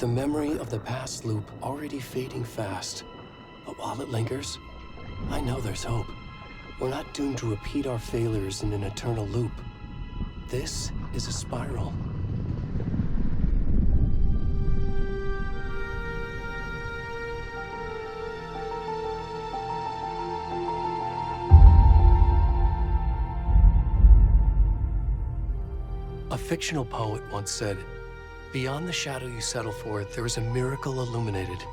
memory of the past loop already fading fast. But while it lingers, I know there's hope. We're not doomed to repeat our failures in an eternal loop. This is a spiral. A fictional poet once said, "Beyond the shadow you settle for, there is a miracle illuminated.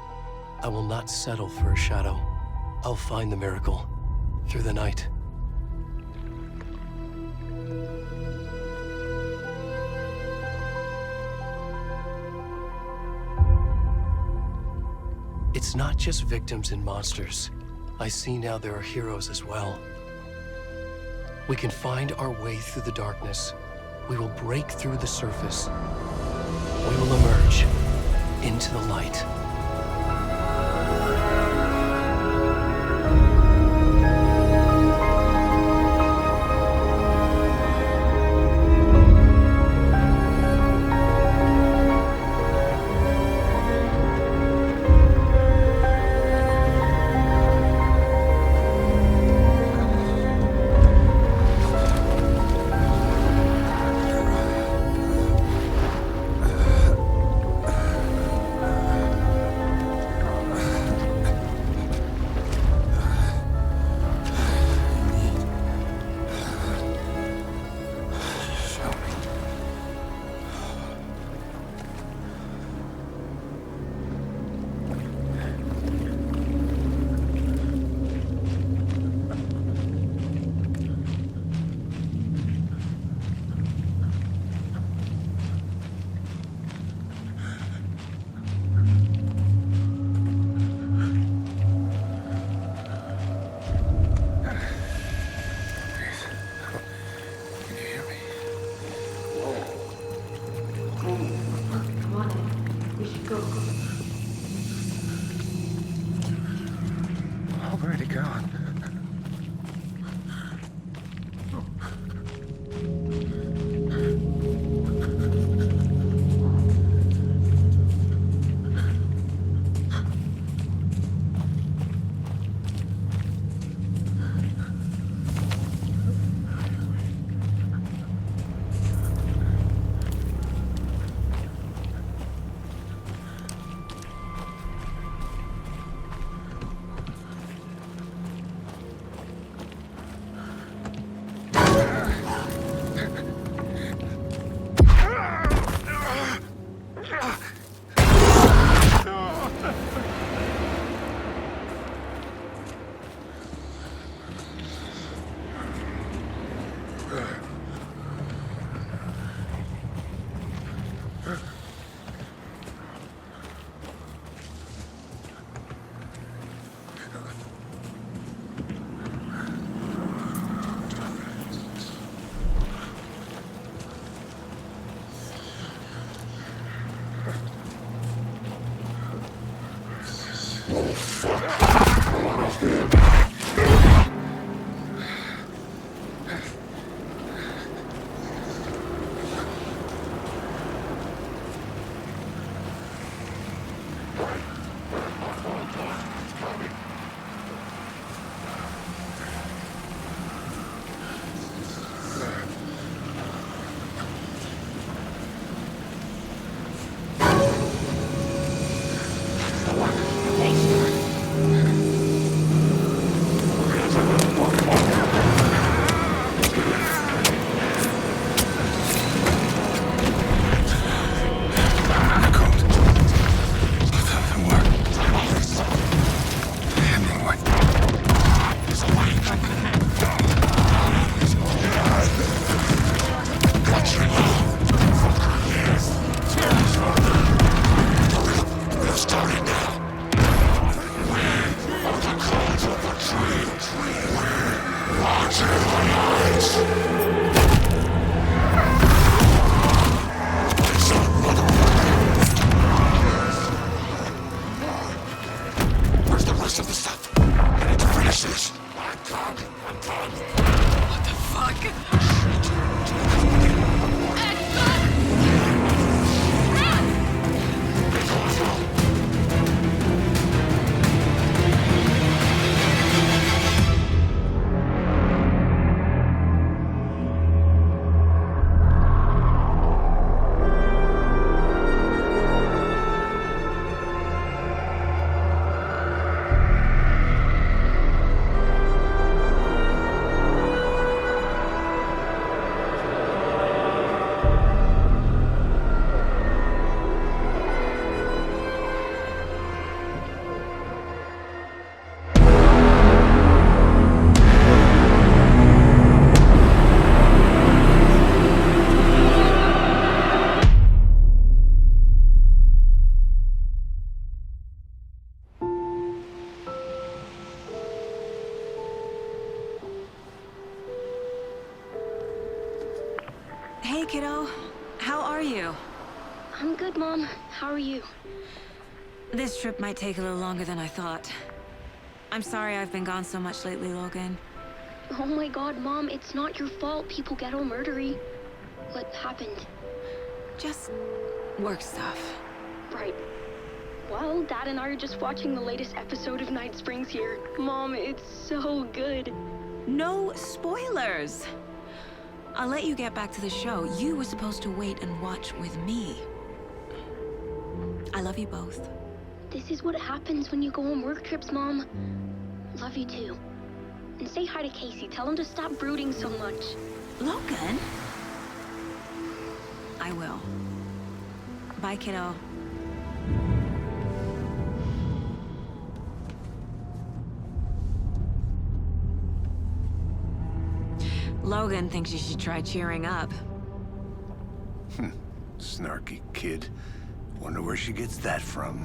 I will not settle for a shadow. I'll find the miracle through the night." It's not just victims and monsters. I see now there are heroes as well. We can find our way through the darkness. We will break through the surface. We will emerge into the light. Already gone. Fuck! kiddo. How are you? I'm good, Mom. How are you? This trip might take a little longer than I thought. I'm sorry I've been gone so much lately, Logan. Oh my god, Mom, it's not your fault people get all murdery. What happened? Just work stuff. Right. Well, Dad and I are just watching the latest episode of Night Springs here. Mom, it's so good. No spoilers! I'll let you get back to the show. You were supposed to wait and watch with me. I love you both. This is what happens when you go on work trips, Mom. Love you too. And say hi to Casey. Tell him to stop brooding so much. Logan? I will. Bye, kiddo. Logan thinks you should try cheering up. Snarky kid. Wonder where she gets that from.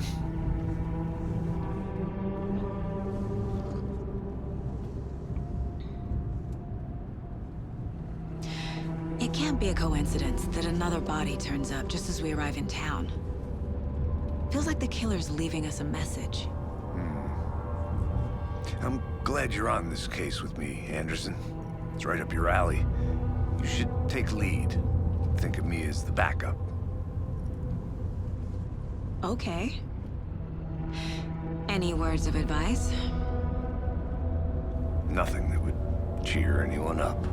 It can't be a coincidence that another body turns up just as we arrive in town. Feels like the killer's leaving us a message. I'm glad you're on this case with me, Anderson. It's right up your alley. You should take lead. Think of me as the backup. Okay. Any words of advice? Nothing that would cheer anyone up.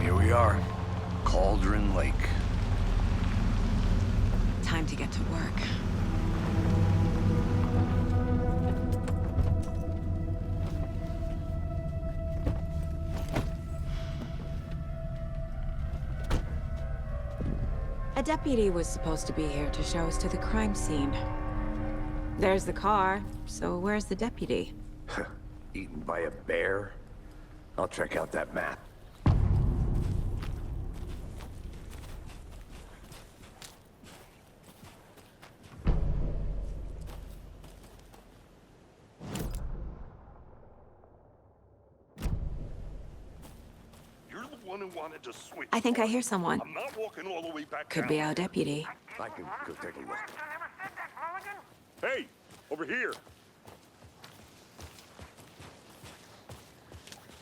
Here we are. Cauldron Lake. Time to get to work. A deputy was supposed to be here to show us to the crime scene. There's the car, so where's the deputy? Eaten by a bear? I'll check out that map. Who wanted to switch. I think I hear someone. I'm not walking all the way back Could down. be our deputy. I can go take a look. Hey, over here.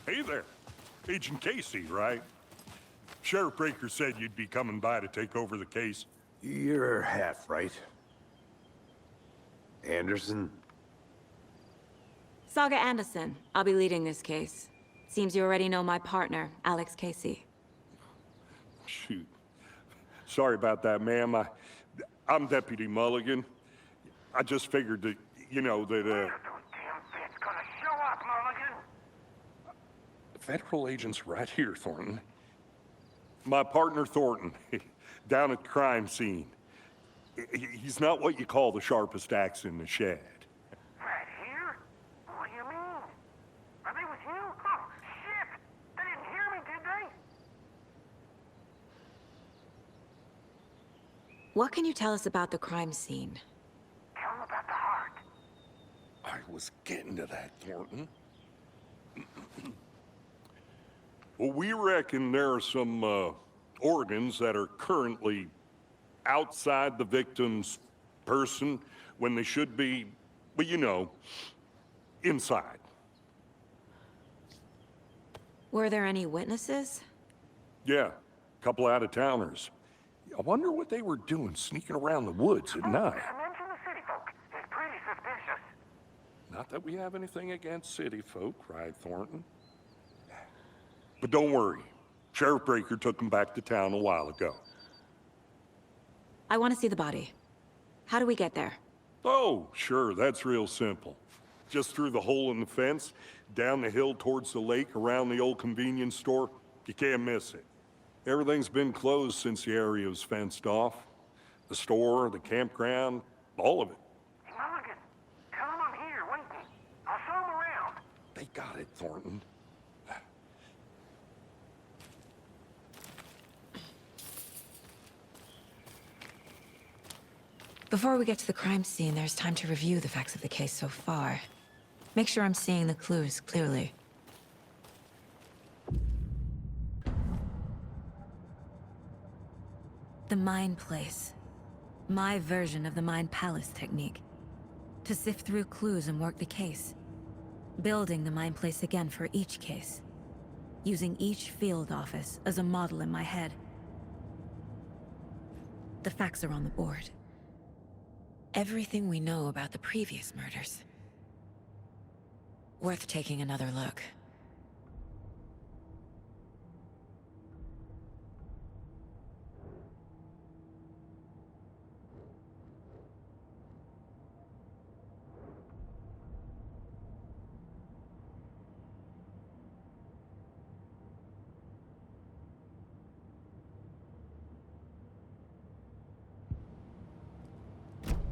Hey there. Agent Casey, right? Sheriff Breaker said you'd be coming by to take over the case. You're half right. Anderson? Saga Anderson. I'll be leading this case. Seems you already know my partner, Alex Casey. Shoot. Sorry about that, ma'am. I'm Deputy Mulligan. I just figured that, you know, that, Federal agent's right here, Thornton. My partner, Thornton, down at the crime scene. He's not what you call the sharpest axe in the shed. Right here? What do you mean? Are they with you? Oh, shit! They didn't hear me, did they? What can you tell us about the crime scene? Tell them about the heart. I was getting to that, Thornton. Well, we reckon there are some organs that are currently outside the victim's person when they should be, well, you know, inside. Were there any witnesses? Yeah, a couple out-of-towners. I wonder what they were doing sneaking around the woods at night. Mention the city folk. It's pretty suspicious. Not that we have anything against city folk, cried Thornton. But don't worry. Sheriff Breaker took them back to town a while ago. I want to see the body. How do we get there? Oh, sure, that's real simple. Just through the hole in the fence, down the hill towards the lake, around the old convenience store. You can't miss it. Everything's been closed since the area was fenced off. The store, the campground, all of it. Hey, Mulligan, tell them I'm here, waiting. I'll show them around. They got it, Thornton. Before we get to the crime scene, there's time to review the facts of the case so far. Make sure I'm seeing the clues clearly. The Mind Place. My version of the Mind Palace technique. To sift through clues and work the case. Building the Mind Place again for each case. Using each field office as a model in my head. The facts are on the board. Everything we know about the previous murders. Worth taking another look.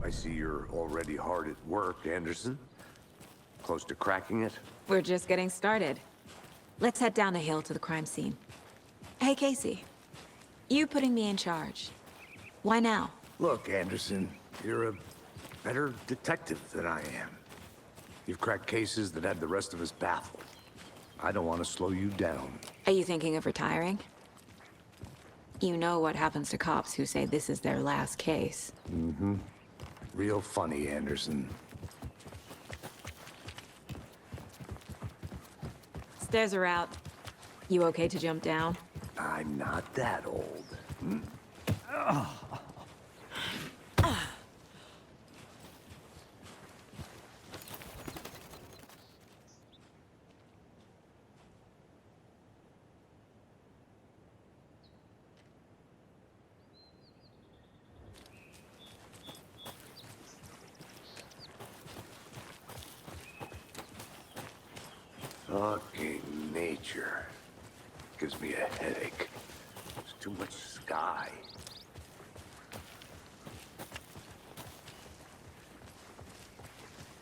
I see you're already hard at work, Anderson. Close to cracking it? We're just getting started. Let's head down the hill to the crime scene. Hey, Casey. You putting me in charge. Why now? Look, Anderson, you're a better detective than I am. You've cracked cases that had the rest of us baffled. I don't want to slow you down. Are you thinking of retiring? You know what happens to cops who say this is their last case. Mm-hmm. Real funny, Anderson. Stairs are out. You okay to jump down? I'm not that old. Fucking nature. Gives me a headache. There's too much sky.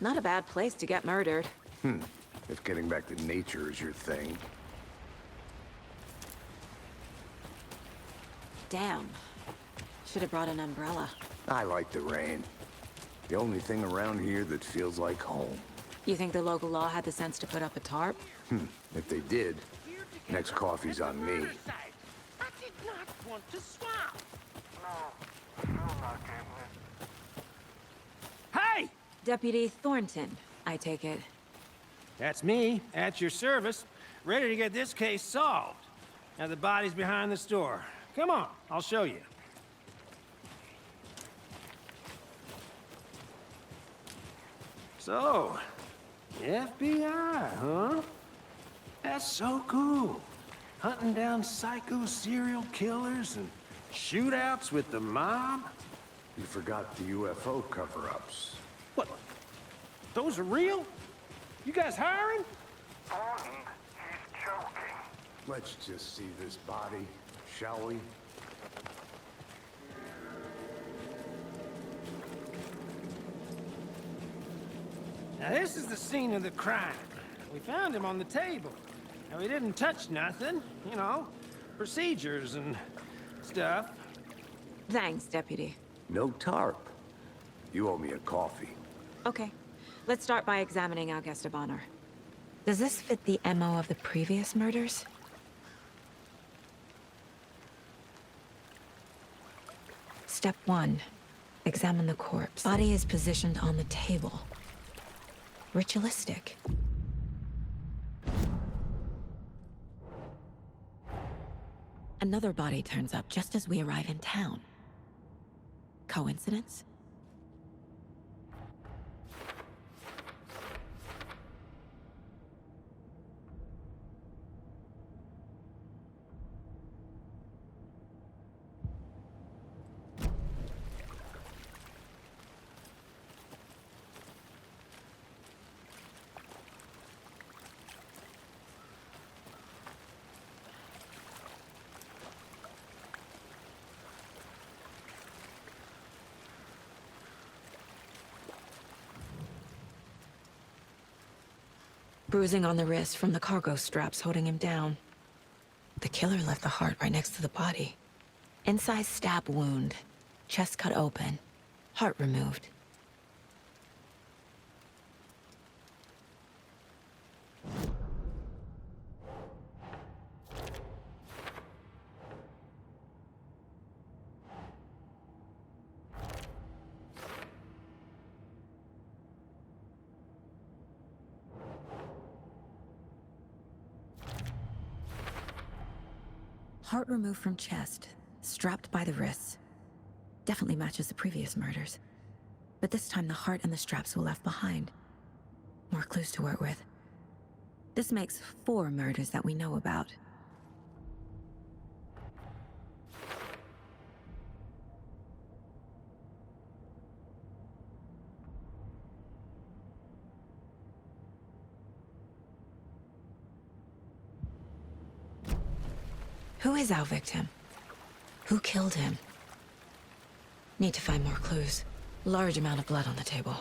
Not a bad place to get murdered. If getting back to nature is your thing. Damn. Should have brought an umbrella. I like the rain. The only thing around here that feels like home. You think the local law had the sense to put up a tarp? If they did, next coffee's on me. I did not want to swap. No, still not getting it. Hey! Deputy Thornton, I take it. That's me, at your service, ready to get this case solved. Now the body's behind the store. Come on, I'll show you. So, FBI, huh? That's so cool. Hunting down psycho serial killers and shootouts with the mob? You forgot the UFO cover-ups. What? Those are real? You guys hiring? Thornton, he's joking. Let's just see this body, shall we? Now this is the scene of the crime. We found him on the table. Now he didn't touch nothing, you know, procedures and stuff. Thanks, Deputy. No tarp. You owe me a coffee. Okay. Let's start by examining our guest of honor. Does this fit the MO of the previous murders? Step 1. Examine the corpse. Body is positioned on the table. Ritualistic. Another body turns up just as we arrive in town. Coincidence? Bruising on the wrist from the cargo straps holding him down. The killer left the heart right next to the body. Inside stab wound, chest cut open, Heart removed. Heart removed from chest, strapped by the wrists. Definitely matches the previous murders. But this time the heart and the straps were left behind. More clues to work with. This makes 4 murders that we know about. Who is our victim? Who killed him? Need to find more clues. Large amount of blood on the table.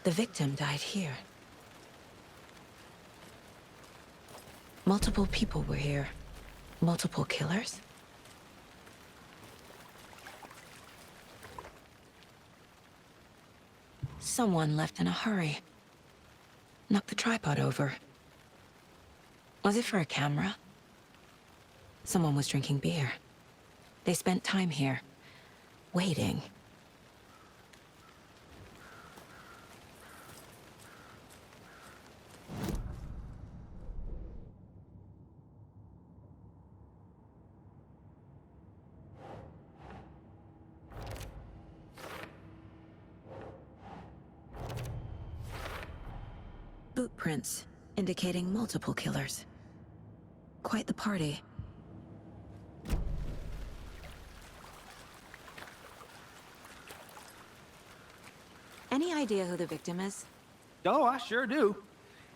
The victim died here. Multiple people were here. Multiple killers? Someone left in a hurry. Knocked the tripod over. Was it for a camera? Someone was drinking beer. They spent time here, waiting. Boot prints, indicating multiple killers. Quite the party. Any idea who the victim is? Oh, I sure do.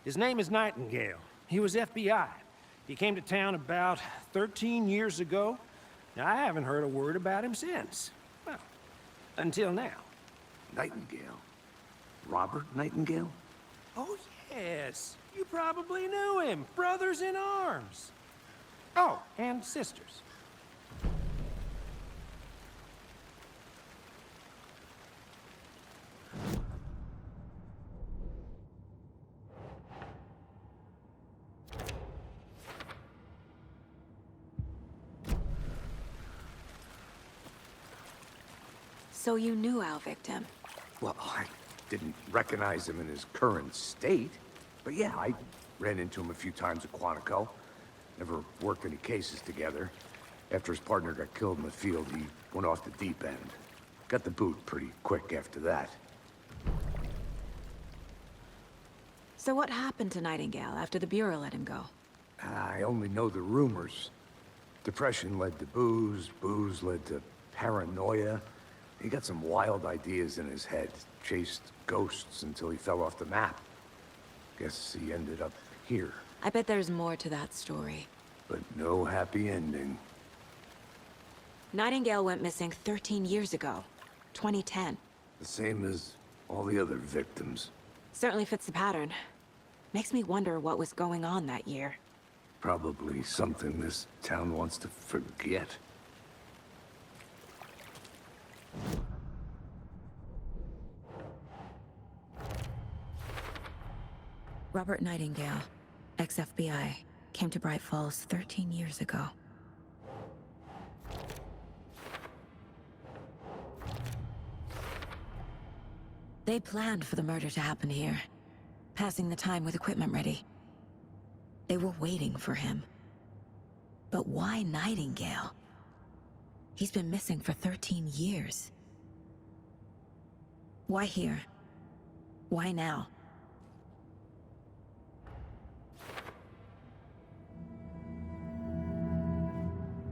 His name is Nightingale. He was FBI. He came to town about 13 years ago. Now, I haven't heard a word about him since. Well, until now. Nightingale? Robert Nightingale? Oh, yes. You probably knew him. Brothers in arms. Oh, and sisters. So you knew our victim? Well, I didn't recognize him in his current state. But yeah, I ran into him a few times at Quantico. Never worked any cases together. After his partner got killed in the field, he went off the deep end. Got the boot pretty quick after that. So what happened to Nightingale after the Bureau let him go? I only know the rumors. Depression led to booze, booze led to paranoia. He got some wild ideas in his head, chased ghosts until he fell off the map. Guess he ended up here, I bet there's more to that story. but no happy ending. Nightingale went missing 13 years ago. 2010. The same as all the other victims. Certainly fits the pattern. Makes me wonder what was going on that year. Probably something this town wants to forget. Robert Nightingale, ex-FBI, came to Bright Falls 13 years ago. They planned for the murder to happen here, passing the time with equipment ready. They were waiting for him. But why Nightingale? He's been missing for 13 years. Why here? Why now?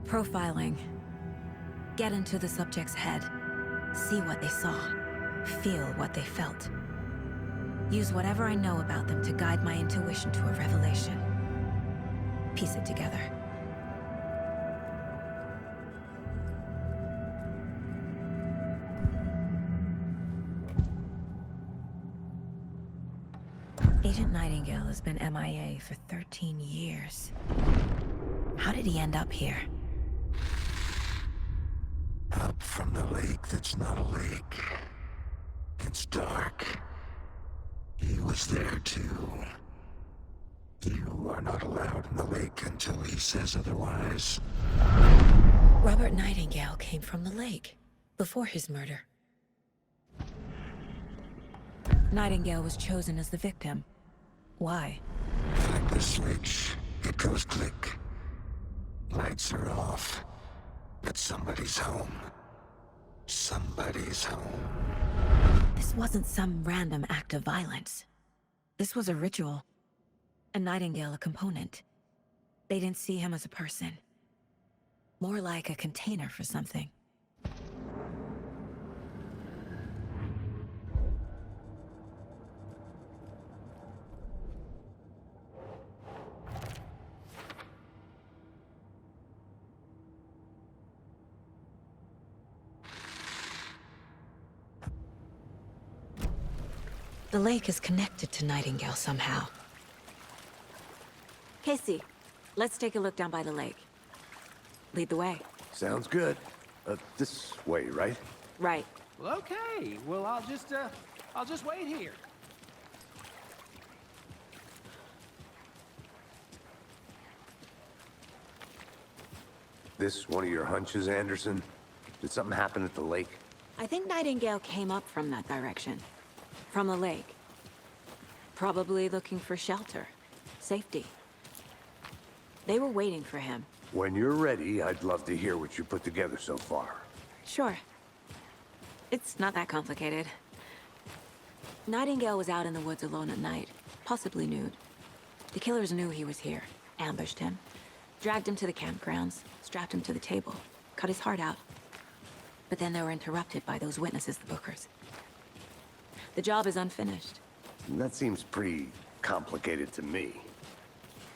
Profiling. Get into the subject's head. See what they saw. Feel what they felt. Use whatever I know about them to guide my intuition to a revelation. Piece it together. Agent Nightingale has been MIA for 13 years. How did he end up here? Up from the lake that's not a lake. It's dark. He was there too. You are not allowed in the lake until he says otherwise. Robert Nightingale came from the lake, before his murder. Nightingale was chosen as the victim. Why? Flip the switch, it goes click. Lights are off. But somebody's home. Somebody's home. This wasn't some random act of violence. This was a ritual. And Nightingale a component. They didn't see him as a person. More like a container for something. The lake is connected to Nightingale somehow. Casey, let's take a look down by the lake. Lead the way. Sounds good. This way, right? Right. Well, okay. Well, I'll just wait here. This one of your hunches, Anderson? Did something happen at the lake? I think Nightingale came up from that direction. From the lake. Probably looking for shelter. Safety. They were waiting for him. When you're ready, I'd love to hear what you put together so far. Sure. It's not that complicated. Nightingale was out in the woods alone at night, possibly nude. The killers knew he was here, ambushed him, dragged him to the campgrounds, strapped him to the table, cut his heart out. But then they were interrupted by those witnesses, the Bookers. The job is unfinished. That seems pretty complicated to me.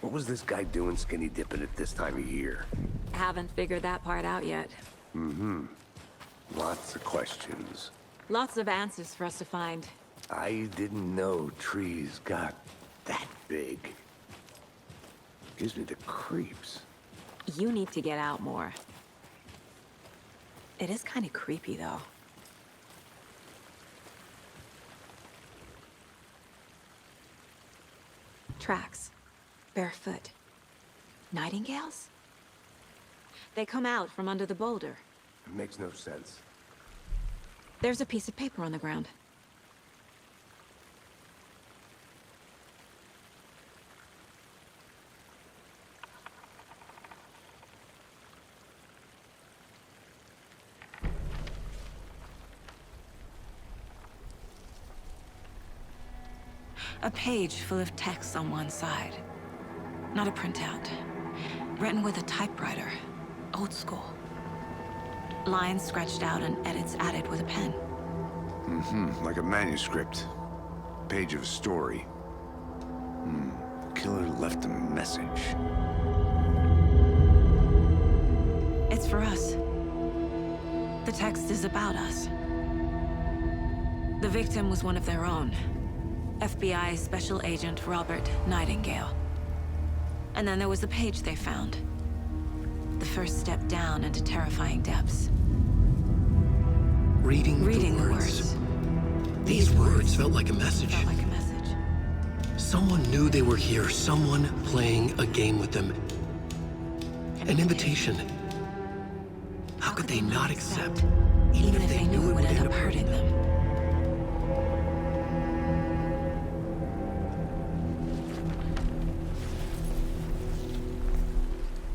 What was this guy doing skinny dipping at this time of year? Haven't figured that part out yet. Lots of questions. Lots of answers for us to find. I didn't know trees got that big. Gives me the creeps. You need to get out more. It is kind of creepy, though. Tracks. Barefoot. Nightingales? They come out from under the boulder. It makes no sense. There's a piece of paper on the ground. A page full of text on one side. Not a printout. Written with a typewriter. Old school. Lines scratched out and edits added with a pen. Like a manuscript. Page of a story. Killer left a message. It's for us. The text is about us. The victim was one of their own. FBI Special Agent Robert Nightingale. And then there was the page they found. The first step down into terrifying depths. Reading the words. These words felt like a message. Felt like a message. Someone knew they were here, someone playing a game with them. An invitation. How could they not accept, even if they knew it would end up hurting them?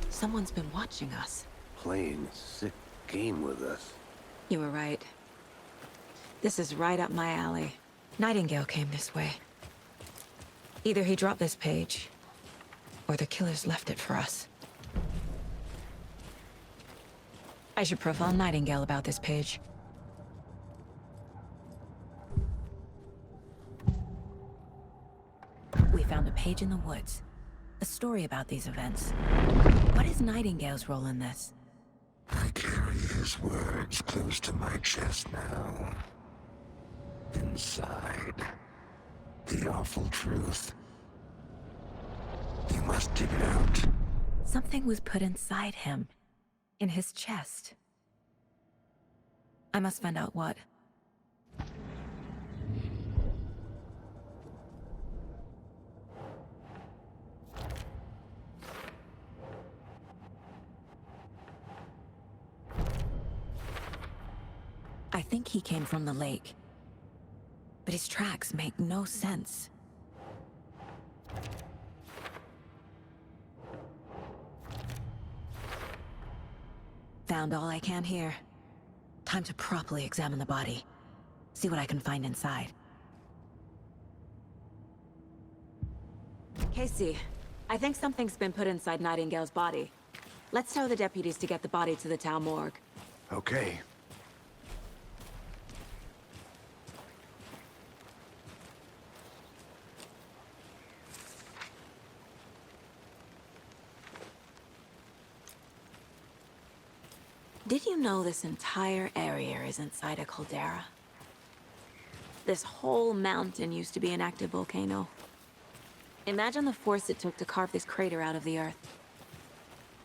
Someone's been watching us. Playing a sick game with us. You were right. This is right up my alley. Nightingale came this way. Either he dropped this page, or the killers left it for us. I should profile Nightingale about this page. We found a page in the woods. A story about these events. What is Nightingale's role in this? I carry his words close to my chest now. Inside, the awful truth. You must dig it out. Something was put inside him. In his chest. I must find out what. I think he came from the lake. But his tracks make no sense. Found all I can here. Time to properly examine the body. See what I can find inside. Casey, I think something's been put inside Nightingale's body. Let's tell the deputies to get the body to the town morgue. Okay. Did you know this entire area is inside a caldera? This whole mountain used to be an active volcano. Imagine the force it took to carve this crater out of the earth.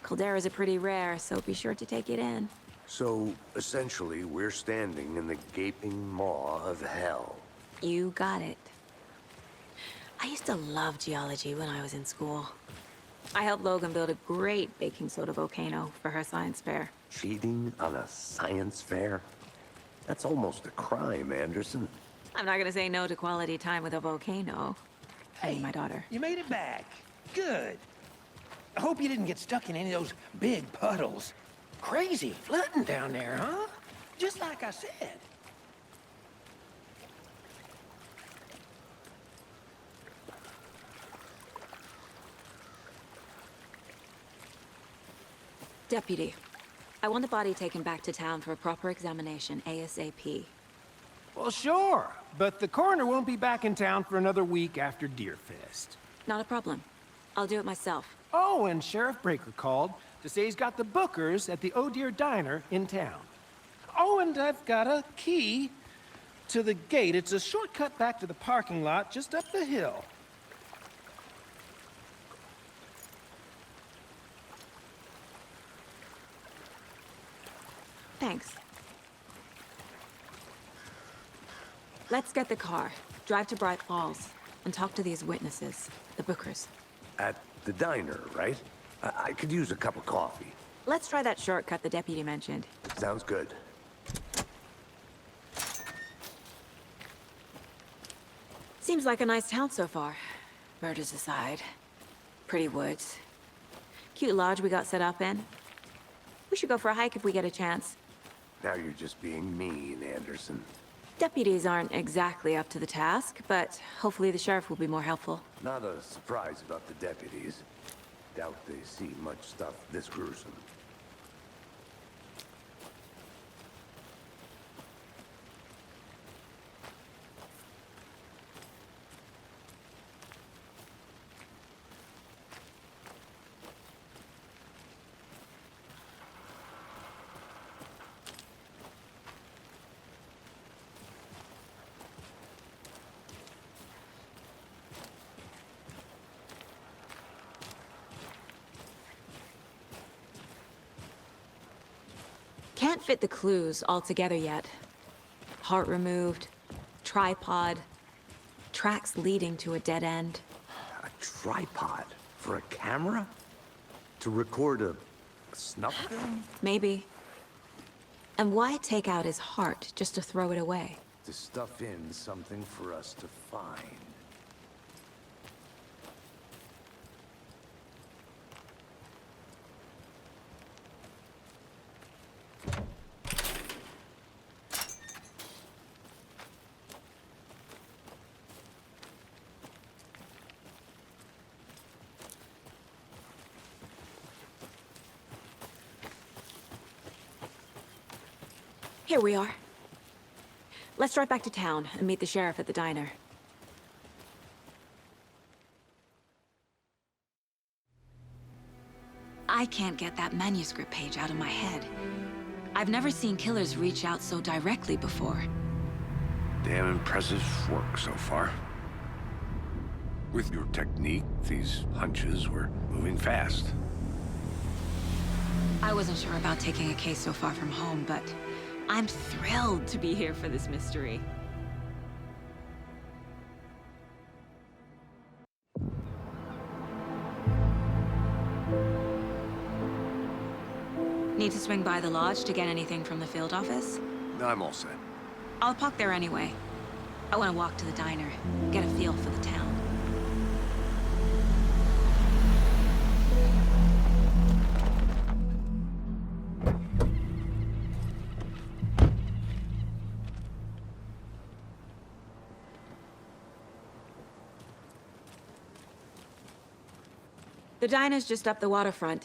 Calderas are pretty rare, so be sure to take it in. So, essentially, we're standing in the gaping maw of hell. You got it. I used to love geology when I was in school. I helped Logan build a great baking soda volcano for her science fair. Cheating on a science fair? That's almost a crime, Anderson. I'm not gonna say no to quality time with a volcano. Hey, my daughter. You made it back. Good. I hope you didn't get stuck in any of those big puddles. Crazy flooding down there, huh? Just like I said. Deputy, I want the body taken back to town for a proper examination ASAP. Well, sure, but the coroner won't be back in town for another week after Deerfest. Not a problem. I'll do it myself. Oh, and Sheriff Breaker called to say he's got the bookers at the Oh Deer Diner in town. Oh, and I've got a key to the gate. It's a shortcut back to the parking lot just up the hill. Thanks. Let's get the car, drive to Bright Falls, and talk to these witnesses, the bookers. At the diner, right? I could use a cup of coffee. Let's try that shortcut the deputy mentioned. Sounds good. Seems like a nice town so far. Murders aside. Pretty woods. Cute lodge we got set up in. We should go for a hike if we get a chance. Now you're just being mean, Anderson. Deputies aren't exactly up to the task, but hopefully the sheriff will be more helpful. Not a surprise about the deputies. Doubt they see much stuff this gruesome. Can't fit the clues all together yet. Heart removed, tripod, tracks leading to a dead end. A tripod? For a camera? To record a snuff film? Maybe. And why take out his heart just to throw it away? To stuff in something for us to find. Here we are. Let's drive back to town and meet the sheriff at the diner. I can't get that manuscript page out of my head. I've never seen killers reach out so directly before. Damn impressive work so far. With your technique, these hunches were moving fast. I wasn't sure about taking a case so far from home, but I'm thrilled to be here for this mystery. Need to swing by the lodge to get anything from the field office? No, I'm all set. I'll park there anyway. I want to walk to the diner, get a feel for the town. The diner's just up the waterfront.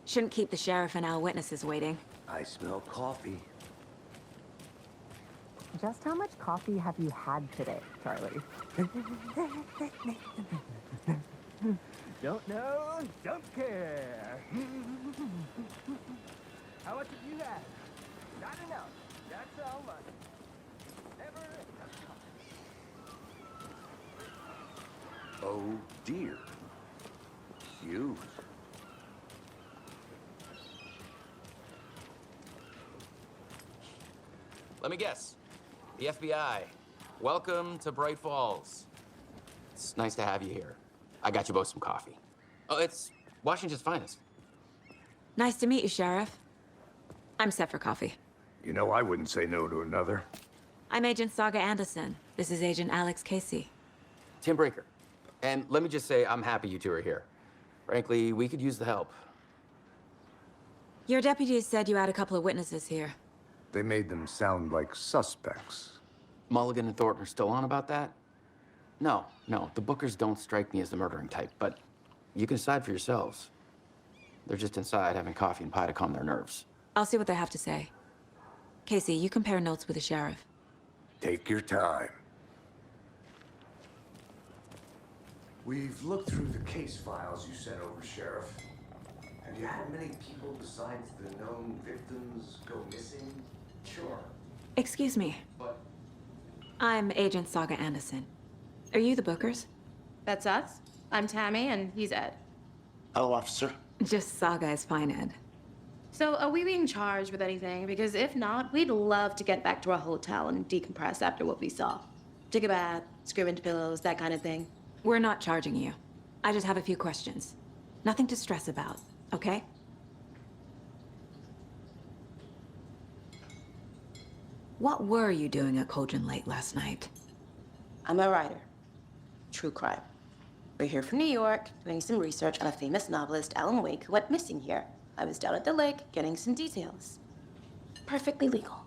Shouldn't keep the sheriff and our witnesses waiting. I smell coffee. Just how much coffee have you had today, Charlie? Don't know, don't care. How much have you had? Not enough. That's how much. Never enough. Oh dear. Cute. Let me guess. The FBI. Welcome to Bright Falls. It's nice to have you here. I got you both some coffee. Oh, it's Washington's finest. Nice to meet you, Sheriff. I'm set for coffee. You know, I wouldn't say no to another. I'm Agent Saga Anderson. This is Agent Alex Casey. Tim Brinker. And let me just say, I'm happy you two are here. Frankly, we could use the help. Your deputies said you had a couple of witnesses here. They made them sound like suspects. Mulligan and Thornton are still on about that? No, the Bookers don't strike me as the murdering type, but you can decide for yourselves. They're just inside having coffee and pie to calm their nerves. I'll see what they have to say. Casey, you compare notes with the sheriff. Take your time. We've looked through the case files you sent over, Sheriff. Have you had many people besides the known victims go missing? Sure. Excuse me. But I'm Agent Saga Anderson. Are you the Bookers? That's us. I'm Tammy, and he's Ed. Hello, officer. Just Saga is fine, Ed. So, are we being charged with anything? Because if not, we'd love to get back to our hotel and decompress after what we saw. Take a bath, scream into pillows, that kind of thing. We're not charging you. I just have a few questions. Nothing to stress about, okay? What were you doing at Cauldron Lake last night? I'm a writer. True crime. We're here from New York, doing some research on a famous novelist, Alan Wake, who went missing here. I was down at the lake, getting some details. Perfectly legal.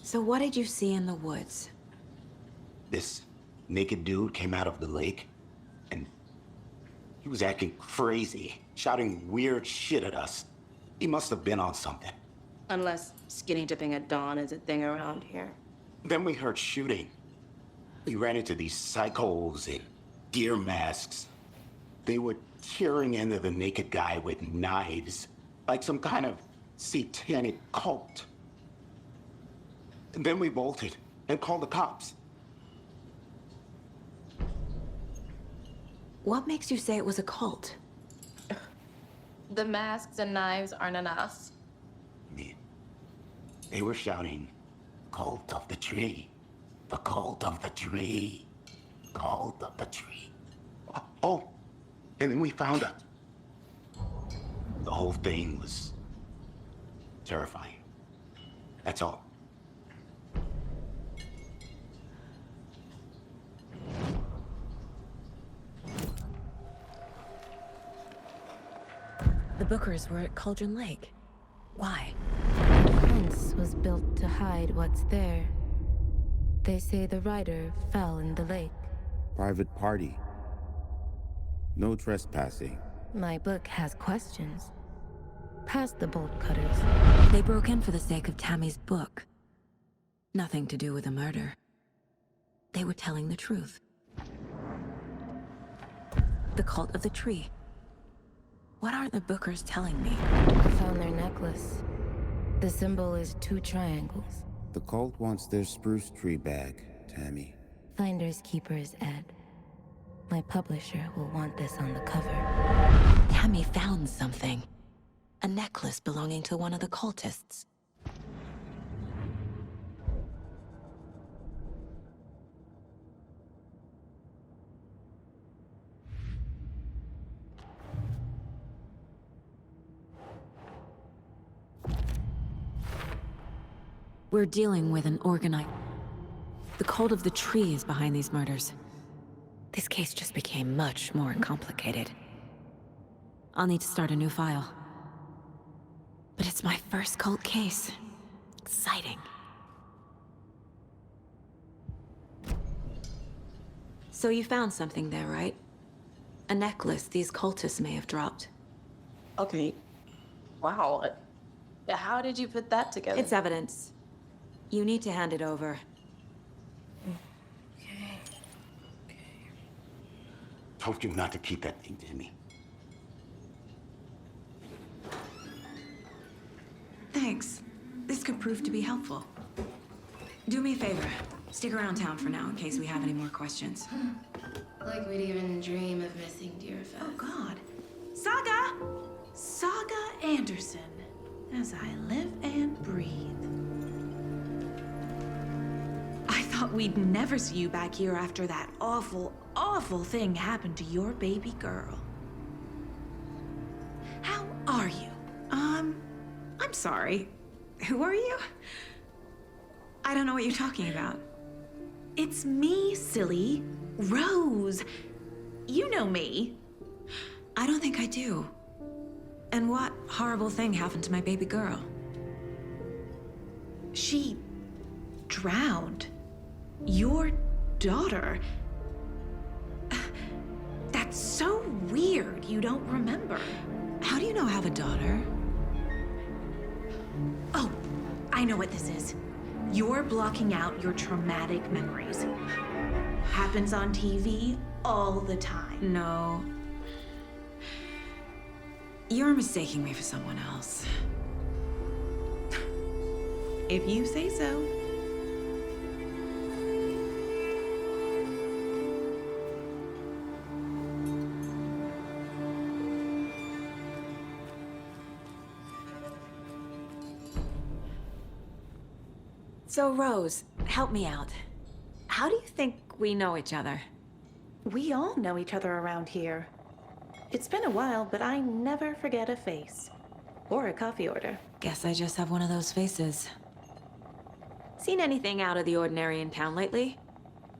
So what did you see in the woods? This naked dude came out of the lake, and he was acting crazy, shouting weird shit at us. He must have been on something. Unless skinny dipping at dawn is a thing around here. Then we heard shooting. We ran into these psychos in deer masks. They were tearing into the naked guy with knives, like some kind of satanic cult. And then we bolted and called the cops. What makes you say it was a cult? The masks and knives aren't on us. I mean, they were shouting, "Cult of the tree, the cult of the tree, cult of the tree." Oh, and then we found out. The whole thing was terrifying. That's all. The Bookers were at Cauldron Lake. Why? The fence was built to hide what's there. They say the writer fell in the lake. Private party. No trespassing. My book has questions. Past the bolt cutters. They broke in for the sake of Tammy's book. Nothing to do with a murder. They were telling the truth. The cult of the tree. What aren't the Bookers telling me? I found their necklace. The symbol is 2 triangles. The cult wants their spruce tree back, Tammy. Finders keepers, Ed. My publisher will want this on the cover. Tammy found something. A necklace belonging to one of the cultists. We're dealing with an organized... The cult of the tree is behind these murders. This case just became much more complicated. I'll need to start a new file. But it's my first cult case. Exciting. So you found something there, right? A necklace these cultists may have dropped. Okay. Wow. How did you put that together? It's evidence. You need to hand it over. Told you not to keep that thing to me. Thanks. This could prove to be helpful. Do me a favor. Stick around town for now in case we have any more questions. Like we'd even dream of missing Deerfest. Oh, God. Saga! Saga Anderson. As I live and breathe. I thought we'd never see you back here after that awful, awful thing happened to your baby girl. How are you? I'm sorry. Who are you? I don't know what you're talking about. It's me, silly. Rose. You know me. I don't think I do. And what horrible thing happened to my baby girl? She drowned. Your daughter. That's so weird you don't remember. How do you know I have a daughter? Oh, I know what this is. You're blocking out your traumatic memories. Happens on TV all the time. No. You're mistaking me for someone else. If you say so. So, Rose, help me out. How do you think we know each other? We all know each other around here. It's been a while, but I never forget a face. Or a coffee order. Guess I just have one of those faces. Seen anything out of the ordinary in town lately?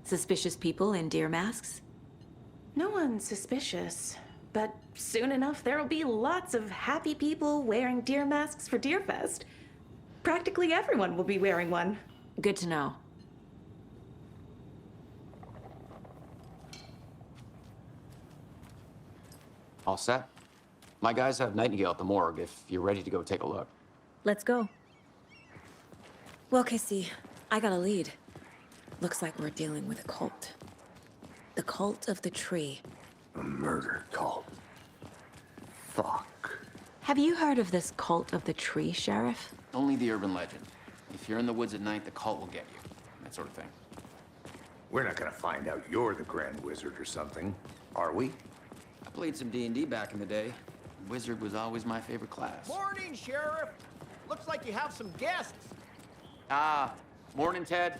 Suspicious people in deer masks? No one's suspicious. But soon enough, there'll be lots of happy people wearing deer masks for Deerfest. Practically everyone will be wearing one. Good to know. All set? My guys have Nightingale at the morgue if you're ready to go take a look. Let's go. Well, Casey, I got a lead. Looks like we're dealing with a cult. The cult of the tree. A murder cult. Fuck. Have you heard of this cult of the tree, Sheriff? Only the urban legend. If you're in the woods at night, the cult will get you. That sort of thing. We're not gonna find out you're the Grand Wizard or something, are we? I played some D&D back in the day. Wizard was always my favorite class. Morning, Sheriff. Looks like you have some guests. Ah, morning, Ted.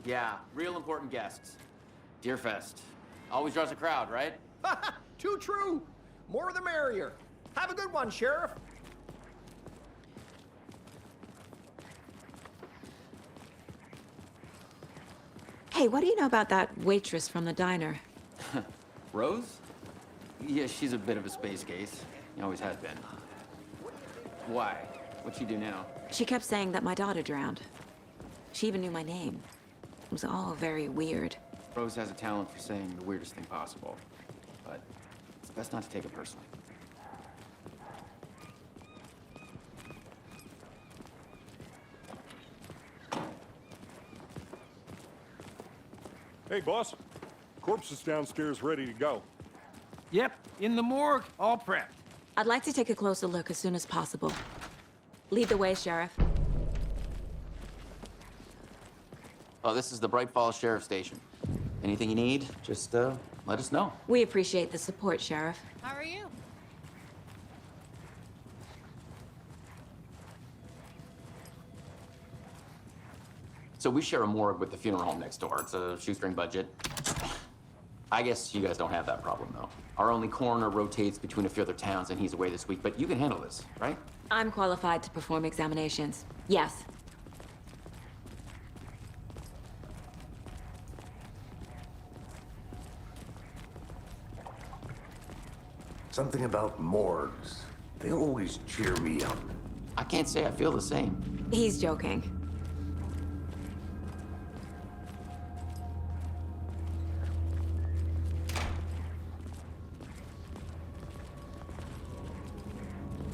Yeah, real important guests. Deerfest. Always draws a crowd, right? Too true. More the merrier. Have a good one, Sheriff. Hey, what do you know about that waitress from the diner? Rose? Yeah, she's a bit of a space case. She always has been. Why? What'd she do now? She kept saying that my daughter drowned. She even knew my name. It was all very weird. Rose has a talent for saying the weirdest thing possible. But it's best not to take it personally. Hey, boss. Corpse is downstairs ready to go. Yep, in the morgue, all prepped. I'd like to take a closer look as soon as possible. Lead the way, Sheriff. Oh, this is the Bright Falls Sheriff Station. Anything you need, just let us know. We appreciate the support, Sheriff. How are you? So we share a morgue with the funeral home next door. It's a shoestring budget. I guess you guys don't have that problem, though. Our only coroner rotates between a few other towns, and he's away this week, but you can handle this, right? I'm qualified to perform examinations. Yes. Something about morgues. They always cheer me up. I can't say I feel the same. He's joking.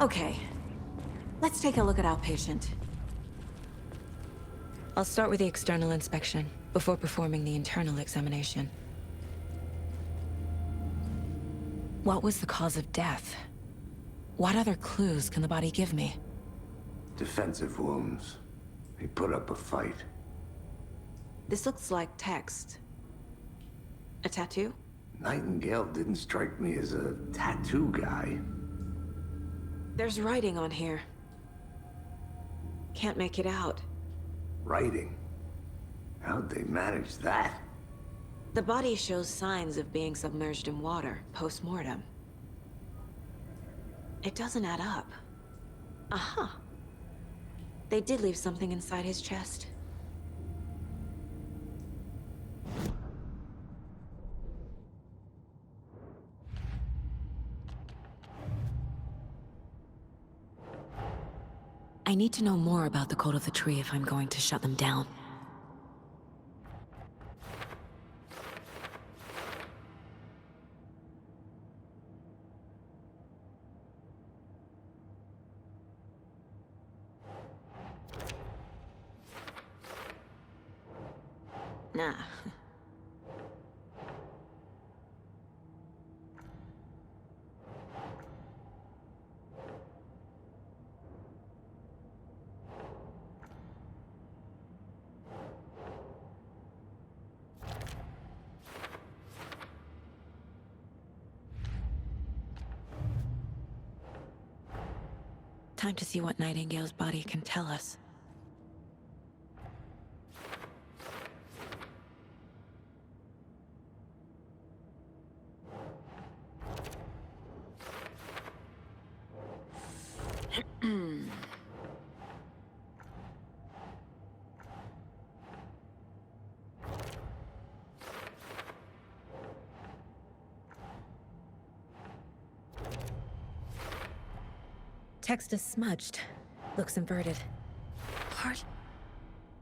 Okay. Let's take a look at our patient. I'll start with the external inspection before performing the internal examination. What was the cause of death? What other clues can the body give me? Defensive wounds. He put up a fight. This looks like text. A tattoo? Nightingale didn't strike me as a tattoo guy. There's writing on here. Can't make it out. Writing? How'd they manage that? The body shows signs of being submerged in water, post-mortem. It doesn't add up. Aha. They did leave something inside his chest. I need to know more about the code of the tree if I'm going to shut them down. Nah. Time to see what Nightingale's body can tell us. Text is smudged. Looks inverted. Heart?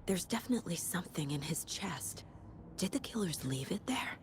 There's definitely something in his chest. Did the killers leave it there?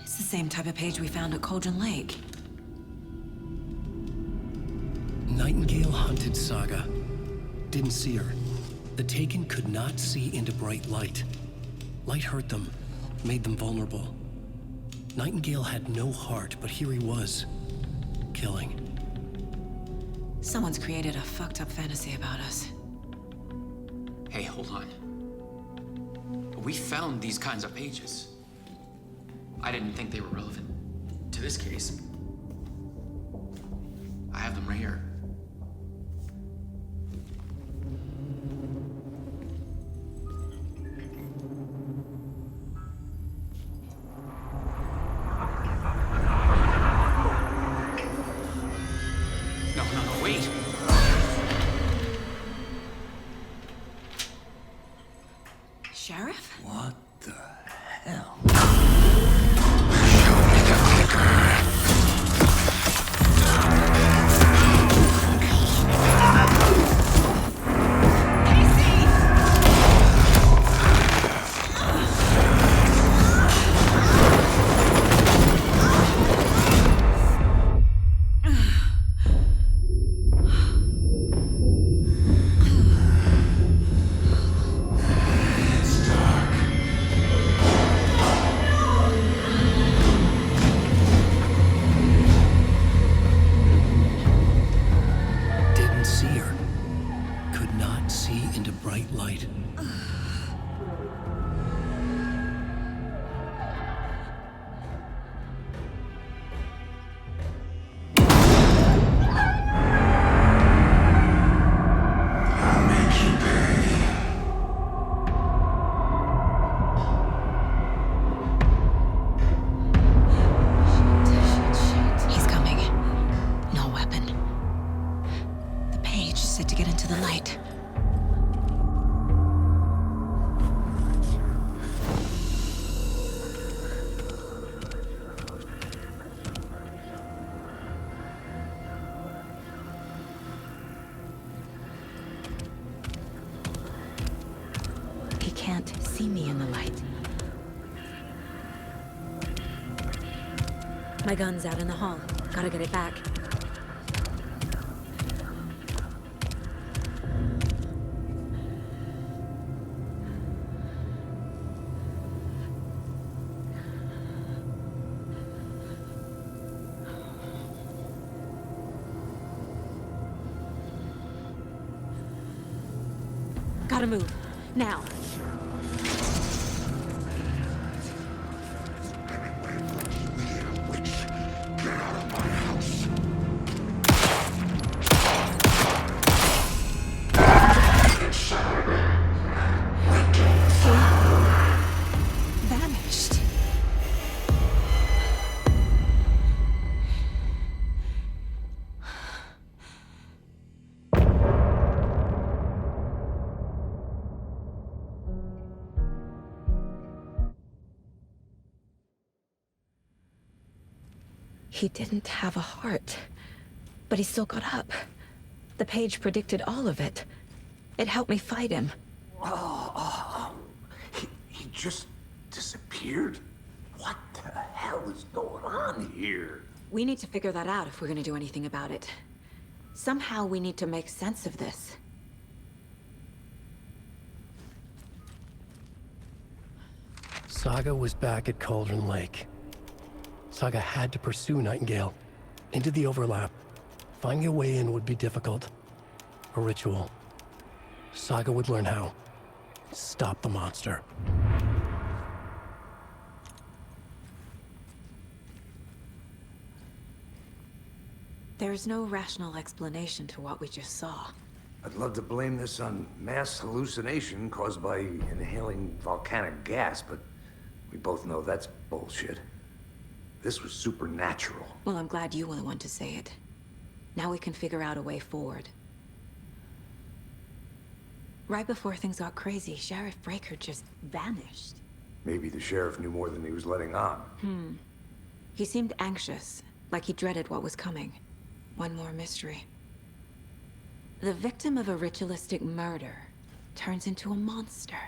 Same type of page we found at Cauldron Lake. Nightingale hunted Saga. Didn't see her. The Taken could not see into bright light. Light hurt them, made them vulnerable. Nightingale had no heart, but here he was, killing. Someone's created a fucked up fantasy about us. Hey, hold on. We found these kinds of pages. I didn't think they were relevant to this case. I have them right here. No, wait! Sheriff? What the hell? bright light. He's coming. No weapon. The page is set to get into the light. He can't see me in the light. My gun's out in the hall. Gotta get it back. Gotta move. Now. Vanished. He didn't have a heart, but he still got up. The page predicted all of it. It helped me fight him. He just disappeared? What the hell is going on here? We need to figure that out if we're gonna do anything about it. Somehow we need to make sense of this. Saga was back at Cauldron Lake. Saga had to pursue Nightingale. Into the overlap. Finding a way in would be difficult. A ritual. Saga would learn how. Stop the monster. There's no rational explanation to what we just saw. I'd love to blame this on mass hallucination caused by inhaling volcanic gas, but we both know that's bullshit. This was supernatural. Well, I'm glad you were the one to say it. Now we can figure out a way forward. Right before things got crazy, Sheriff Breaker just vanished. Maybe the sheriff knew more than he was letting on. He seemed anxious, like he dreaded what was coming. One more mystery. The victim of a ritualistic murder turns into a monster.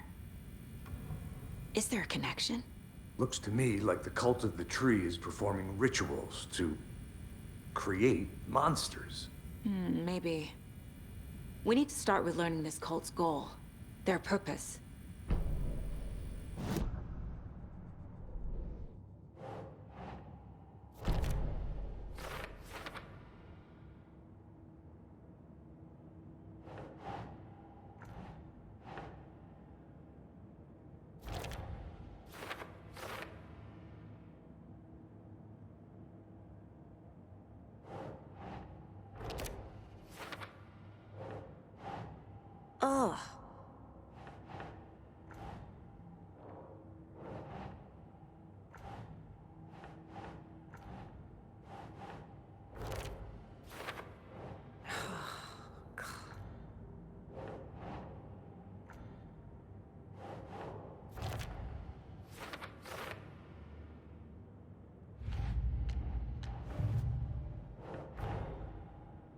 Is there a connection? Looks to me like the cult of the tree is performing rituals to create monsters. Maybe. We need to start with learning this cult's goal. Their purpose. Ugh.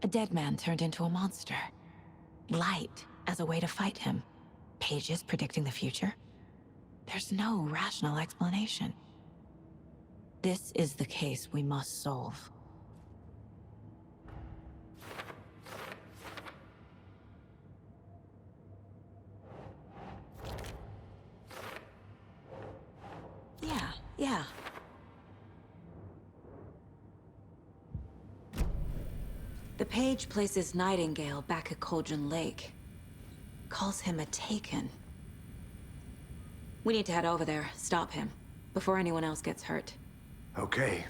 A dead man turned into a monster. Light as a way to fight him. Pages predicting the future? There's no rational explanation. This is the case we must solve. Yeah. The page places Nightingale back at Cauldron Lake. calls him a Taken. We need to head over there, stop him, before anyone else gets hurt. Okay.